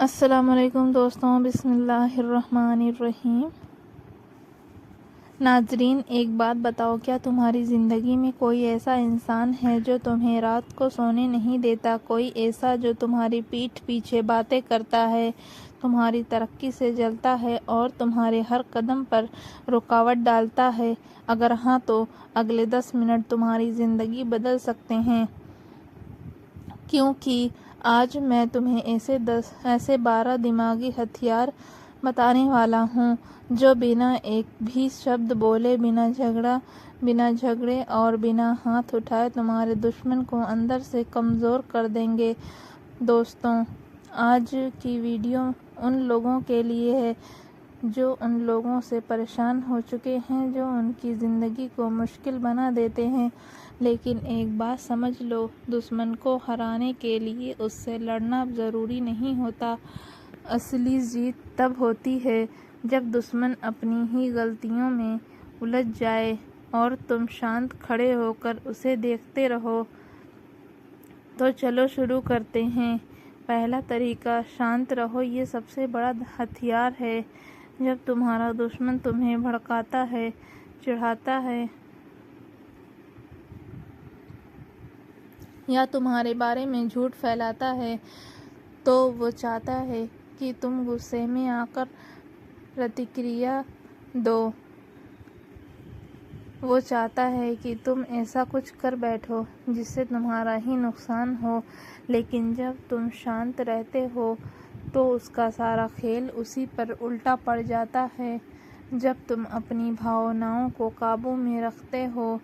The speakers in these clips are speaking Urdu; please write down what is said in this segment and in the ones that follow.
السلام علیکم دوستوں، بسم اللہ الرحمن الرحیم۔ ناظرین، ایک بات بتاؤ، کیا تمہاری زندگی میں کوئی ایسا انسان ہے جو تمہیں رات کو سونے نہیں دیتا؟ کوئی ایسا جو تمہاری پیٹھ پیچھے باتیں کرتا ہے، تمہاری ترقی سے جلتا ہے اور تمہارے ہر قدم پر رکاوٹ ڈالتا ہے؟ اگر ہاں تو اگلے 10 منٹ تمہاری زندگی بدل سکتے ہیں، کیونکہ آج میں تمہیں ایسے 12 دماغی ہتھیار بتانے والا ہوں جو بنا ایک بھی شبد بولے، بنا جھگڑے اور بنا ہاتھ اٹھائے تمہارے دشمن کو اندر سے کمزور کر دیں گے۔ دوستوں، آج کی ویڈیو ان لوگوں کے لیے ہے جو ان لوگوں سے پریشان ہو چکے ہیں جو ان کی زندگی کو مشکل بنا دیتے ہیں۔ لیکن ایک بات سمجھ لو، دشمن کو ہرانے کے لیے اس سے لڑنا ضروری نہیں ہوتا۔ اصلی جیت تب ہوتی ہے جب دشمن اپنی ہی غلطیوں میں الجھ جائے اور تم شانت کھڑے ہو کر اسے دیکھتے رہو۔ تو چلو شروع کرتے ہیں۔ پہلا طریقہ، شانت رہو۔ یہ سب سے بڑا ہتھیار ہے۔ جب تمہارا دشمن تمہیں بھڑکاتا ہے، چڑھاتا ہے یا تمہارے بارے میں جھوٹ پھیلاتا ہے، تو وہ چاہتا ہے کہ تم غصے میں آ کر پرتکریا دو۔ وہ چاہتا ہے کہ تم ایسا کچھ کر بیٹھو جس سے تمہارا ہی نقصان ہو۔ لیکن جب تم شانت رہتے ہو تو اس کا سارا کھیل اسی پر الٹا پڑ جاتا ہے۔ جب تم اپنی بھاوناؤں کو قابو میں رکھتے ہو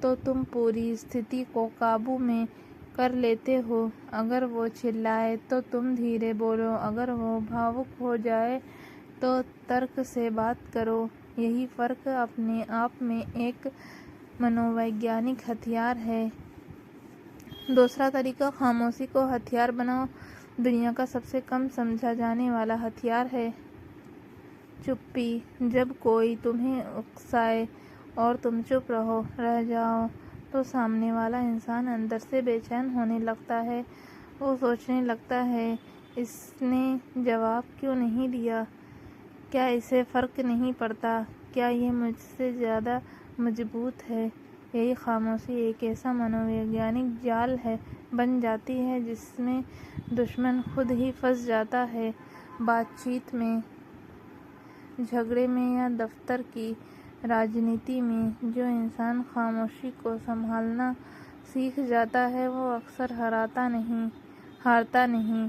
تو تم پوری استھتی کو قابو میں کر لیتے ہو۔ اگر وہ چلائے تو تم دھیرے بولو، اگر وہ بھاوک ہو جائے تو ترک سے بات کرو۔ یہی فرق اپنے آپ میں ایک منوویگیانک ہتھیار ہے۔ دوسرا طریقہ، خاموشی کو ہتھیار بناؤ۔ دنیا کا سب سے کم سمجھا جانے والا ہتھیار ہے چپی۔ جب کوئی تمہیں اکسائے اور تم چپ رہ جاؤ تو سامنے والا انسان اندر سے بے چین ہونے لگتا ہے۔ وہ سوچنے لگتا ہے، اس نے جواب کیوں نہیں دیا؟ کیا اسے فرق نہیں پڑتا؟ کیا یہ مجھ سے زیادہ مضبوط ہے؟ یہی خاموشی ایک ایسا منوویگیانک جال بن جاتی ہے جس میں دشمن خود ہی پھنس جاتا ہے۔ بات چیت میں، جھگڑے میں یا دفتر کی راجنیتی میں جو انسان خاموشی کو سنبھالنا سیکھ جاتا ہے وہ اکثر ہارتا نہیں۔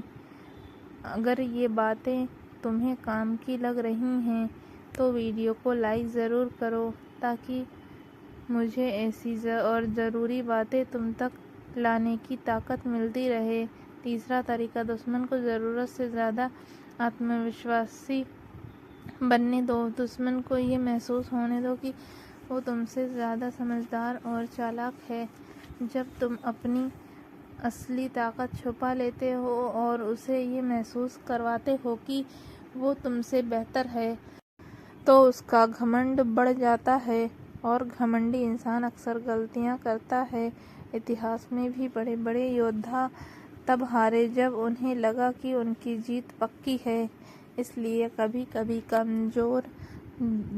اگر یہ باتیں تمہیں کام کی لگ رہی ہیں تو ویڈیو کو لائک ضرور کرو تاکہ مجھے ایسی اور ضروری باتیں تم تک لانے کی طاقت ملتی رہے۔ تیسرا طریقہ، دشمن کو ضرورت سے زیادہ آتم وشواسی بننے دو۔ دشمن کو یہ محسوس ہونے دو کہ وہ تم سے زیادہ سمجھدار اور چالاک ہے۔ جب تم اپنی اصلی طاقت چھپا لیتے ہو اور اسے یہ محسوس کرواتے ہو کہ وہ تم سے بہتر ہے تو اس کا گھمنڈ بڑھ جاتا ہے، اور گھمنڈی انسان اکثر غلطیاں کرتا ہے۔ اتہاس میں بھی بڑے بڑے یودھا تب ہارے جب انہیں لگا کہ ان کی جیت پکی ہے۔ اس لیے کبھی کبھی کمزور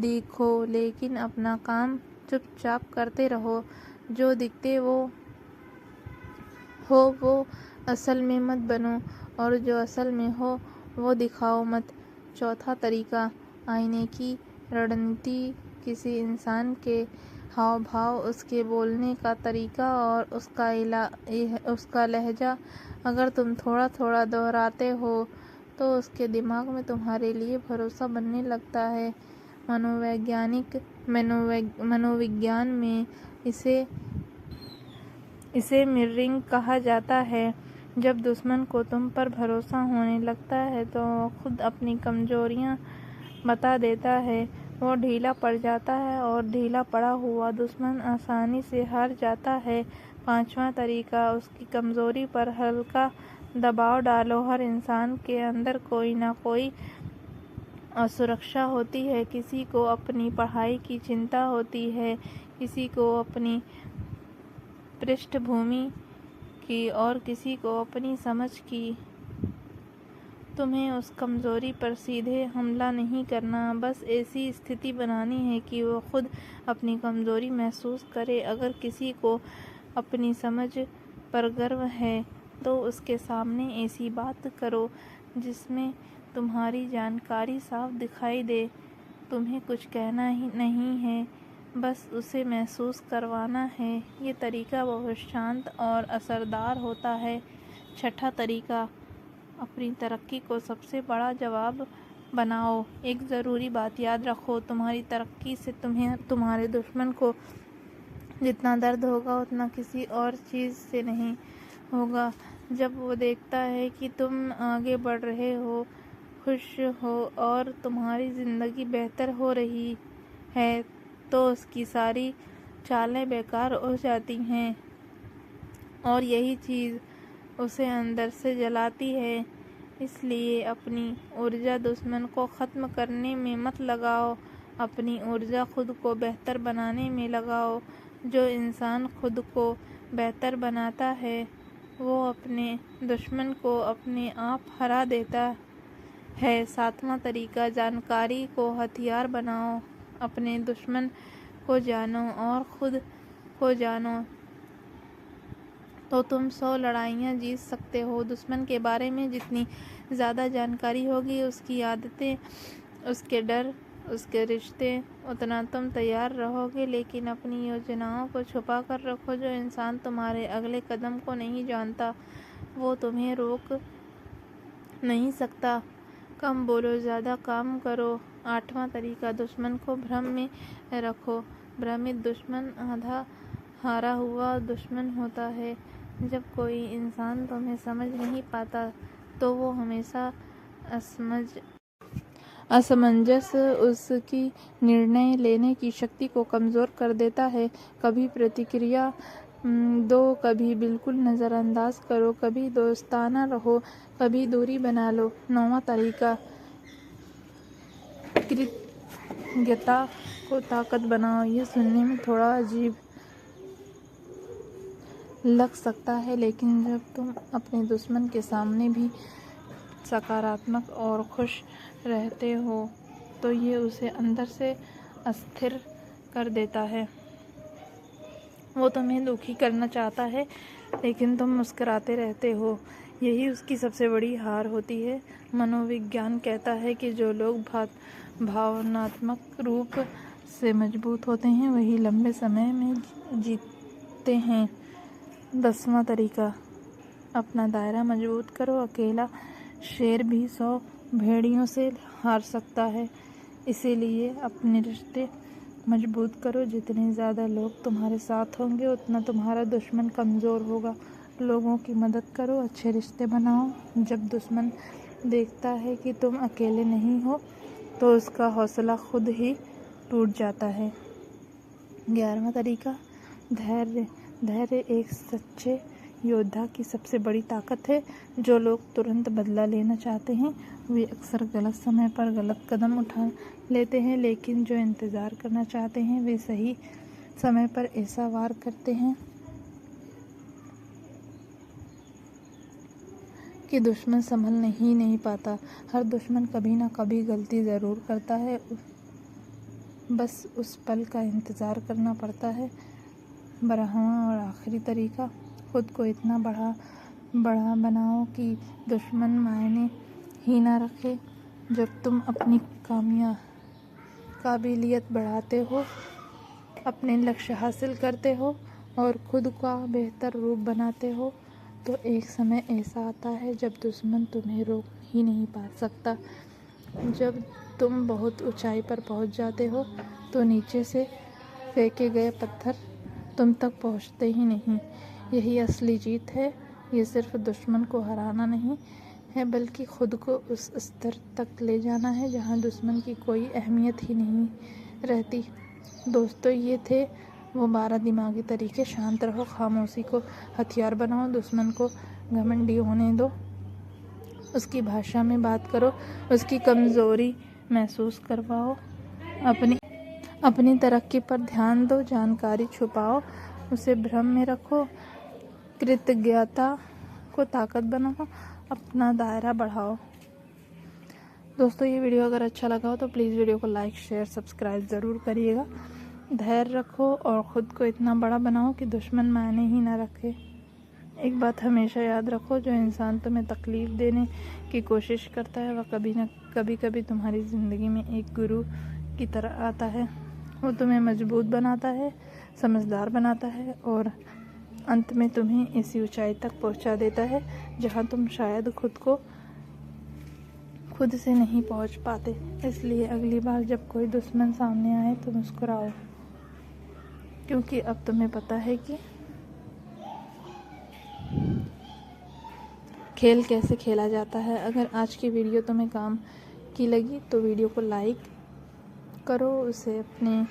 دکھو لیکن اپنا کام چپ چاپ کرتے رہو۔ جو دکھتے ہو وہ اصل میں مت بنو، اور جو اصل میں ہو وہ دکھاؤ مت۔ چوتھا طریقہ، آئینے کی رڑنیتی۔ کسی انسان کے ہاؤ بھاؤ، اس کے بولنے کا طریقہ اور اس کا لہجہ اگر تم تھوڑا تھوڑا دہراتے ہو تو اس کے دماغ میں تمہارے لیے بھروسہ بننے لگتا ہے۔ منووگیان میں اسے مررنگ کہا جاتا ہے۔ جب دشمن کو تم پر بھروسہ ہونے لگتا ہے تو وہ خود اپنی کمزوریاں بتا دیتا ہے۔ وہ ڈھیلا پڑ جاتا ہے اور ڈھیلا پڑا ہوا دشمن آسانی سے ہار جاتا ہے۔ پانچواں طریقہ، اس کی کمزوری پر ہلکا دباؤ ڈالو۔ ہر انسان کے اندر کوئی نہ کوئی اسرکشا ہوتی ہے۔ کسی کو اپنی پڑھائی کی چنتا ہوتی ہے، کسی کو اپنی پرشٹھ بھومی کی اور کسی کو اپنی سمجھ کی۔ تمہیں اس کمزوری پر سیدھے حملہ نہیں کرنا، بس ایسی استھتی بنانی ہے کہ وہ خود اپنی کمزوری محسوس کرے۔ اگر کسی کو اپنی سمجھ پر گرو ہے تو اس کے سامنے ایسی بات کرو جس میں تمہاری جانکاری صاف دکھائی دے۔ تمہیں کچھ کہنا ہی نہیں ہے، بس اسے محسوس کروانا ہے۔ یہ طریقہ بہت شانت اور اثردار ہوتا ہے۔ چھٹا طریقہ، اپنی ترقی کو سب سے بڑا جواب بناؤ۔ ایک ضروری بات یاد رکھو، تمہاری ترقی سے تمہارے دشمن کو جتنا درد ہوگا اتنا کسی اور چیز سے نہیں ہوگا۔ جب وہ دیکھتا ہے کہ تم آگے بڑھ رہے ہو، خوش ہو اور تمہاری زندگی بہتر ہو رہی ہے تو اس کی ساری چالیں بیکار ہو جاتی ہیں، اور یہی چیز اسے اندر سے جلاتی ہے۔ اس لیے اپنی ارجا دشمن کو ختم کرنے میں مت لگاؤ، اپنی ارجا خود کو بہتر بنانے میں لگاؤ۔ جو انسان خود کو بہتر بناتا ہے وہ اپنے دشمن کو اپنے آپ ہرا دیتا ہے۔ ساتواں طریقہ، جانکاری کو ہتھیار بناؤ۔ اپنے دشمن کو جانو اور خود کو جانو تو تم 100 لڑائیاں جیت سکتے ہو۔ دشمن کے بارے میں جتنی زیادہ جانکاری ہوگی، اس کی عادتیں، اس کے ڈر، اس کے رشتے، اتنا تم تیار رہو گے۔ لیکن اپنی یوجناؤں کو چھپا کر رکھو۔ جو انسان تمہارے اگلے قدم کو نہیں جانتا وہ تمہیں روک نہیں سکتا۔ کم بولو، زیادہ کام کرو۔ آٹھواں طریقہ، دشمن کو بھرم میں رکھو۔ بھرمت دشمن آدھا ہارا ہوا دشمن ہوتا ہے۔ جب کوئی انسان تمہیں سمجھ نہیں پاتا تو وہ ہمیشہ اسمنجس اس کی نرنے لینے کی شکتی کو کمزور کر دیتا ہے۔ کبھی پرتکریا دو، کبھی بالکل نظر انداز کرو، کبھی دوستانہ رہو، کبھی دوری بنا لو۔ نواں طریقہ، کرتجنتا کو طاقت بناؤ۔ یہ سننے میں تھوڑا عجیب لگ سکتا ہے، لیکن جب تم اپنے دشمن کے سامنے بھی سکاراتمک اور خوش رہتے ہو تو یہ اسے اندر سے استھر کر دیتا ہے۔ وہ تمہیں دکھی کرنا چاہتا ہے لیکن تم مسکراتے رہتے ہو، یہی اس کی سب سے بڑی ہار ہوتی ہے۔ منووگیان کہتا ہے کہ جو لوگ بھاوناتمک روپ سے مضبوط ہوتے ہیں وہی لمبے سمے میں جیتتے ہیں۔ 10واں طریقہ، اپنا دائرہ مضبوط کرو۔ اکیلا شیر بھی 100 بھیڑیوں سے ہار سکتا ہے، اسی لیے اپنے رشتے مضبوط کرو۔ جتنے زیادہ لوگ تمہارے ساتھ ہوں گے اتنا تمہارا دشمن کمزور ہوگا۔ لوگوں کی مدد کرو، اچھے رشتے بناؤ۔ جب دشمن دیکھتا ہے کہ تم اکیلے نہیں ہو تو اس کا حوصلہ خود ہی ٹوٹ جاتا ہے۔ 11واں طریقہ، دھیریہ۔ دھیریہ ایک سچے یودھا کی سب سے بڑی طاقت ہے۔ جو لوگ ترنت بدلہ لینا چاہتے ہیں وہ اکثر غلط سمے پر غلط قدم اٹھا لیتے ہیں، لیکن جو انتظار کرنا چاہتے ہیں وہ صحیح سمے پر ایسا وار کرتے ہیں کہ دشمن سنبھل ہی نہیں پاتا۔ ہر دشمن کبھی نہ کبھی غلطی ضرور کرتا ہے، بس اس پل کا انتظار کرنا پڑتا ہے۔ 12واں اور آخری طریقہ، خود کو اتنا بڑا بناؤ کہ دشمن معنی ہی نہ رکھے۔ جب تم اپنی قابلیت بڑھاتے ہو، اپنے لکش حاصل کرتے ہو اور خود کا بہتر روپ بناتے ہو تو ایک سمے ایسا آتا ہے جب دشمن تمہیں روک ہی نہیں پا سکتا۔ جب تم بہت اونچائی پر پہنچ جاتے ہو تو نیچے سے پھینکے گئے پتھر تم تک پہنچتے ہی نہیں۔ یہی اصلی جیت ہے۔ یہ صرف دشمن کو ہرانا نہیں ہے بلکہ خود کو اس استر تک لے جانا ہے جہاں دشمن کی کوئی اہمیت ہی نہیں رہتی۔ دوستو، یہ تھے وہ 12 دماغی طریقے۔ شانت رہو، خاموشی کو ہتھیار بناؤ، دشمن کو گھمنڈی ہونے دو، اس کی بھاشا میں بات کرو، اس کی کمزوری محسوس کرواؤ، اپنی ترقی پر دھیان دو، جانکاری چھپاؤ، اسے بھرم میں رکھو، کرتجنتا کو طاقت بناؤ، اپنا دائرہ بڑھاؤ۔ دوستو یہ ویڈیو اگر اچھا لگا ہو تو پلیز ویڈیو کو لائک شیئر سبسکرائب ضرور کریے گا. دھیر رکھو اور خود کو اتنا بڑا بناؤ کہ دشمن معنی ہی نہ رکھے. ایک بات ہمیشہ یاد رکھو، جو انسان تمہیں تکلیف دینے کی کوشش کرتا ہے وہ کبھی تمہاری زندگی میں ایک گرو کی طرح آتا ہے. وہ تمہیں مضبوط بناتا ہے، سمجھدار بناتا ہے اور انت میں تمہیں اسی اونچائی تک پہنچا دیتا ہے جہاں تم شاید خود سے نہیں پہنچ پاتے. اس لیے اگلی بار جب کوئی دشمن سامنے آئے تو مسکراؤ، کیونکہ اب تمہیں پتہ ہے کہ کھیل کیسے کھیلا جاتا ہے. اگر آج کی ویڈیو تمہیں کام کی لگی تو ویڈیو کو لائک کرو، اسے اپنے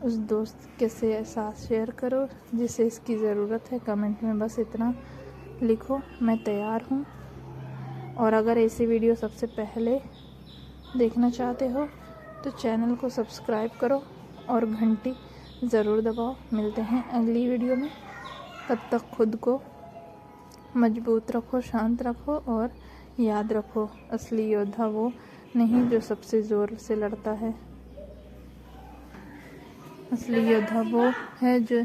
اس دوست کے ساتھ شیئر کرو جسے اس کی ضرورت ہے. کمنٹ میں بس اتنا لکھو، میں تیار ہوں. اور اگر ایسی ویڈیو سب سے پہلے دیکھنا چاہتے ہو تو چینل کو سبسکرائب کرو اور گھنٹی ضرور دباؤ. ملتے ہیں اگلی ویڈیو میں، تب تک خود کو مضبوط رکھو، شانت رکھو اور یاد رکھو اصلی یودھا وہ نہیں جو سب سے زور سے لڑتا ہے. اصلی یودھا وہ ہے جو